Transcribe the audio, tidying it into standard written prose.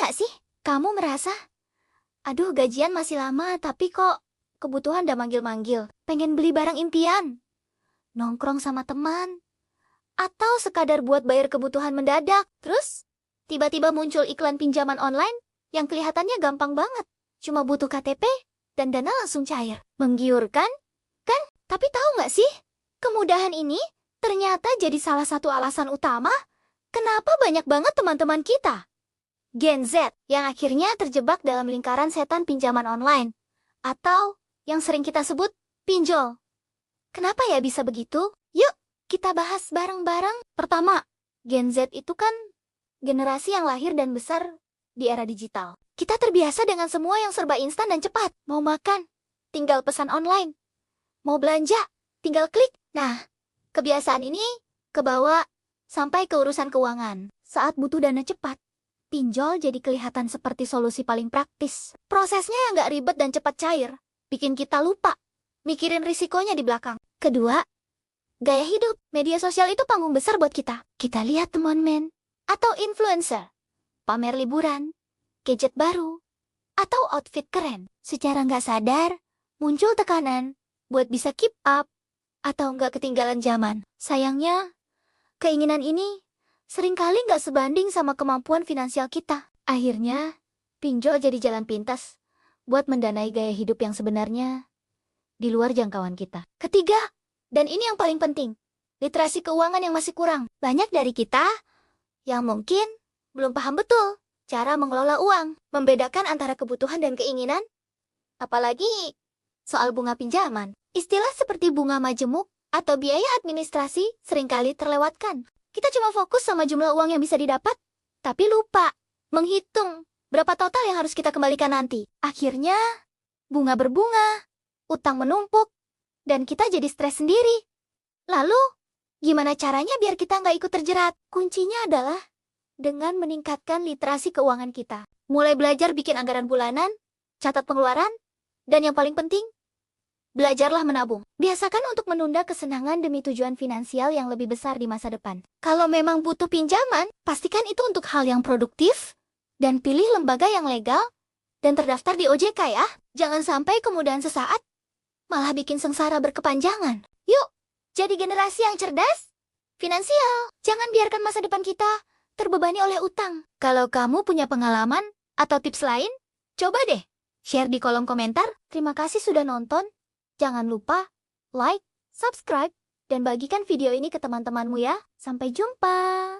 nggak sih? Kamu merasa, aduh gajian masih lama tapi kok kebutuhan udah manggil-manggil. Pengen beli barang impian, nongkrong sama teman, atau sekadar buat bayar kebutuhan mendadak. Terus, tiba-tiba muncul iklan pinjaman online yang kelihatannya gampang banget. Cuma butuh KTP dan dana langsung cair. Menggiurkan, kan? Tapi tahu nggak sih, kemudahan ini ternyata jadi salah satu alasan utama kenapa banyak banget teman-teman kita Gen Z yang akhirnya terjebak dalam lingkaran setan pinjaman online, atau yang sering kita sebut pinjol. Kenapa ya bisa begitu? Yuk, kita bahas bareng-bareng. Pertama, Gen Z itu kan generasi yang lahir dan besar di era digital. Kita terbiasa dengan semua yang serba instan dan cepat. Mau makan, tinggal pesan online. Mau belanja, tinggal klik. Nah, kebiasaan ini kebawa sampai ke urusan keuangan. Saat butuh dana cepat, pinjol jadi kelihatan seperti solusi paling praktis. Prosesnya yang nggak ribet dan cepat cair, bikin kita lupa mikirin risikonya di belakang. Kedua, gaya hidup. Media sosial itu panggung besar buat kita. Kita lihat teman atau influencer pamer liburan, gadget baru, atau outfit keren. Secara nggak sadar, muncul tekanan buat bisa keep up atau nggak ketinggalan zaman. Sayangnya, keinginan ini seringkali nggak sebanding sama kemampuan finansial kita. Akhirnya, pinjol jadi jalan pintas buat mendanai gaya hidup yang sebenarnya di luar jangkauan kita. Ketiga, dan ini yang paling penting, literasi keuangan yang masih kurang. Banyak dari kita yang mungkin belum paham betul cara mengelola uang, membedakan antara kebutuhan dan keinginan, apalagi soal bunga pinjaman. Istilah seperti bunga majemuk atau biaya administrasi seringkali terlewatkan. Kita cuma fokus sama jumlah uang yang bisa didapat, tapi lupa menghitung berapa total yang harus kita kembalikan nanti. Akhirnya, bunga berbunga, utang menumpuk, dan kita jadi stres sendiri. Lalu, gimana caranya biar kita nggak ikut terjerat? Kuncinya adalah dengan meningkatkan literasi keuangan kita. Mulai belajar bikin anggaran bulanan, catat pengeluaran, dan yang paling penting, belajarlah menabung. Biasakan untuk menunda kesenangan demi tujuan finansial yang lebih besar di masa depan. Kalau memang butuh pinjaman, pastikan itu untuk hal yang produktif, dan pilih lembaga yang legal, dan terdaftar di OJK ya. Jangan sampai kemudahan sesaat, malah bikin sengsara berkepanjangan. Yuk, jadi generasi yang cerdas, finansial. Jangan biarkan masa depan kita terbebani oleh utang. Kalau kamu punya pengalaman atau tips lain, coba deh share di kolom komentar. Terima kasih sudah nonton. Jangan lupa like, subscribe, dan bagikan video ini ke teman-temanmu ya. Sampai jumpa.